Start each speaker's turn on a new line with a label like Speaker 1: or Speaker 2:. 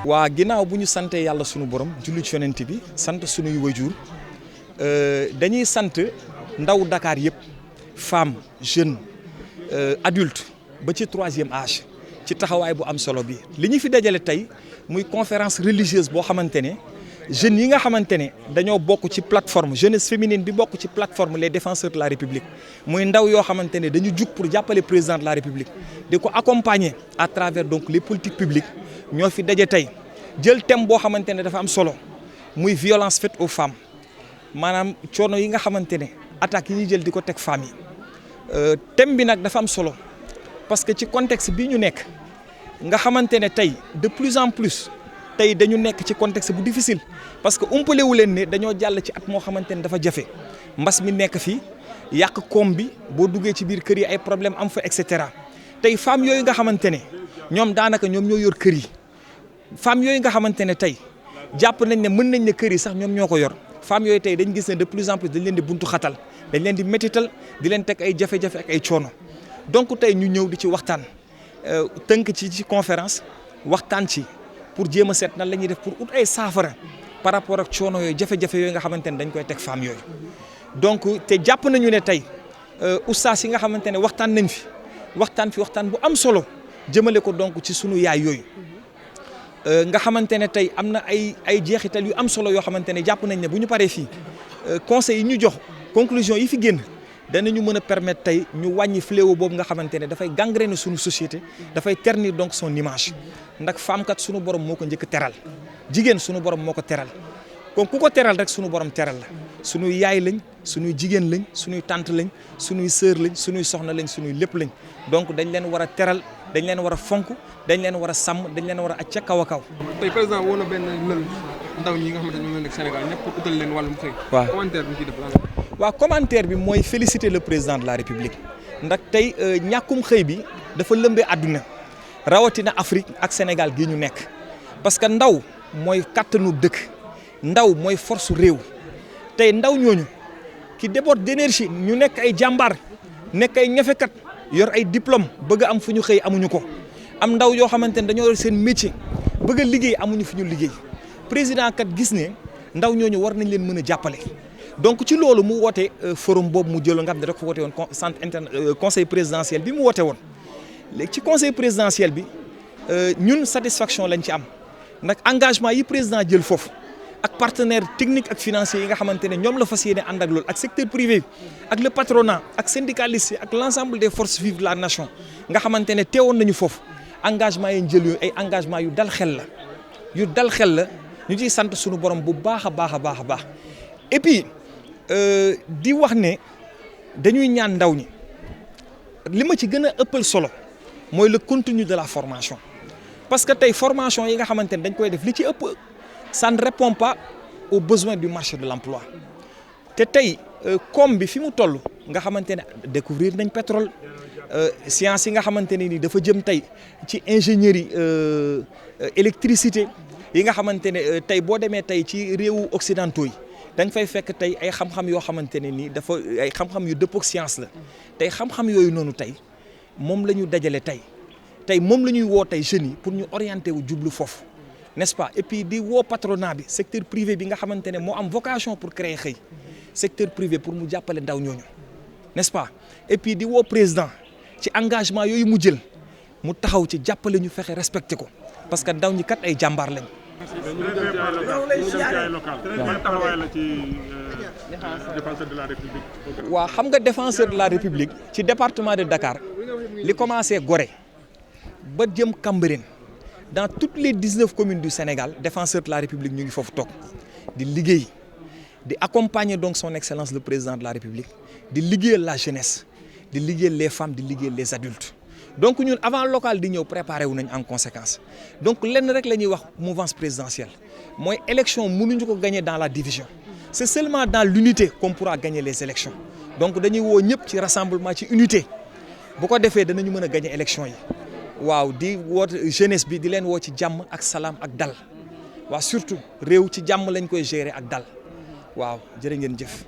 Speaker 1: waa ginnaaw bu ñu sante yàlla sunu borom julli ci yonent bi sant sunuy waajur dañuy sant ndaw Dakar yëpp femmes jeunes adultes ba ci 3e âge ci taxawaay bu am solo bi li ñu fi dajale tey muy conférence religieuse boo xamante ne jeunes yi nga xamante ne dañoo bokk ci plateforme jeunesse féminine bi bokk ci plateforme les défenseurs de la République muy ndaw yoo xamante ne dañu jug pour jàppale président de la République di ko accompagner à travers donc les politiques publiques ñoo fi daje tey jël thème boo xamante ne dafa am solo muy violence faite aux femmes maanaam coono yi nga xamante ne attaques yi ñuy jël di ko teg femmes yi thème bi nag dafa am solo parce que ci contexte bii ñu nekk nga xamante ne tey de plus en plus tey dañu nekk ci contexte bu difficile parce que umpale wu leen ne dañoo jàll ci at moo xamante ne dafa jafe mbas mi nekk fii yàq koom bi boo duggee ci biir kër yi ay problème am fa et cetera tey femmes yooyu nga xamante ne ñoom daanaka ñoom ñoo yor kër yi femmes yooyu nga xamante ne tey jàpp nañ ne mën nañ ne kër yi sax ñoom ñoo ko yor femmes yooyu tey dañ gis ne de plus en plus dañ leen di buntu xatal dañ leen di métital di leen teg ay jafe-jafe ak ay coono donc tey ñu ñëw di ci waxtaan tënk ci conférence waxtaan ci pour jéem a seet nan la ñuy def pour ut ay saafara par rapport ak coono yooyu jafe-jafe yooyu nga xamante ne dañ koy teg femmes yooyu donc te jàpp nañu ne tey oustaz yi nga xamante ne waxtaan nañ fi waxtaan bu am solo jëmale ko donc ci sunu yaay yooyu nga xamante ne tey am na ay jeexital yu am solo yoo xamante ne jàpp nañ ne bu ñu paree fii conseils yi ñu jox conclusion yi fi génn danañu mën a permettre tey ñu wàññi fléau boobu nga xamante ne dafay gangréner suñu société dafay ternir donc son image ndax femme kat suñu borom moo ko njëkk teral jigéen suñu borom moo ko teral kon ku ko teral rek suñu borom teral la suñuy yaay lañ suñuy jigéen lañ suñuy tante lañ suñuy sœur lañ suñuy soxna lañ suñuy lépp lañ donc dañ leen war a teral dañ leen war a fonk dañ leen war a sàmm dañ leen war a acca kaw a kaw.
Speaker 2: tey président woo na benn lël ndaw ñi nga xamante ne ñoo nekk Sénégal ñëpp pour utal leen wàllum xëy.
Speaker 1: waaw
Speaker 2: commentaire bi ñu ciy def lan
Speaker 1: waaw commentaire bi mooy féliciter le président de la République ndax tey ñàkkum xëy bi dafa lëmbee àdduna rawatina Afrique ak Sénégal gii ñu nekk parce que ndaw mooy kattanu dëkk ndaw mooy force réew tey ndaw ñooñu ki déborde d'énergie ñu nekk ay jàmbaar nekk ay ñafekat yor ay diplôme bëgg am fu ñu xëy amuñu ko am ndaw yoo xamante ne dañoo yor seen métier bëgg a liggéey amuñu fu ñu liggéey président kat gis ne ndaw ñooñu war nañ leen mën a jàppale. donc ci loolu mu woote forum boobu mu jëloon nga xam ne rek fa woote woon conseil présidentiel bi mu woote woon léegi ci conseil présidentiel bi ñun satisfaction lañ ci am ndax engagement yi président jël foofu ak partenaires techniques ak financiers yi nga xamante ne ñoom la fas yéene ànd ak loolu ak secteur privé ak le patronat ak syndicalistes yi ak l'ensemble des forces vives de la nation nga xamante ne teewoon nañu foofu engagement yi ñu jël yooyu ay engagement yu dal xel la ñu ciy sant suñu borom bu baax a baax et puis di wax ne dañuy ñaan ndaw ñi li ma ci gën a ëppal solo mooy le contenu de la formation parce que tey formation yi nga xamante ne dañ koy def li ci ëpp ça ne répond pas aux besoins du marché de l'emploi te tey koom bi fi mu toll nga xamante ne découvrir nañ pétrole science yi nga xamante ne ni dafa jëm tey ci ingénierie électricité yi nga xamante ne tey boo demee tey ci réewu occidentaux yi da nga fay fekk tey ay xam-xam yoo xamante ne nii dafa ay xam-xam yu dëppoo ak science la tey xam-xam yooyu noonu tey moom la ñu dajale tey moom la ñuy woo tey jeunes yi pour ñu orienter wu jublu foofu n'est-ce pas et puis di woo patronat bi secteur privé bi nga xamante ne moo am vocation pour créer xëy secteur privé pour mu jàppale ndaw ñooñu n'est-ce pas et puis di woo président ci engagement yooyu mu jël mu taxaw ci jàppale ñu fexe respecté ko parce que ndaw ñi kat ay jàmbaar lañ. waaw xam nga défenseur de la République ci département de Dakar li commencé Gorée ba jëm Cambérène dans toutes les 19 communes du Sénégal défenseur de la République ñu ngi foofu toog di liggéey di accompagner donc son excellence le président de la République di liggéeyal la jeunesse di liggéeyal les femmes di liggéeyal les adultes donc ñun avant local di ñëw préparé wu nañ en conséquence donc lenn rek la ñuy wax mouvance présidentielle mooy élection mënuñu ko gagner dans la division c'est seulement dans l'unité qu'on pourra gagner les élections donc dañuy woo ñëpp ci rassemblement ci unité bu ko defee danañu mën a gagner élection yi waaw di woote jeunesse bi di leen woo ci jàmm ak salaam ak dal waaw surtout réew ci jàmm lañ koy gérer ak dal waaw jërë ngeen jëf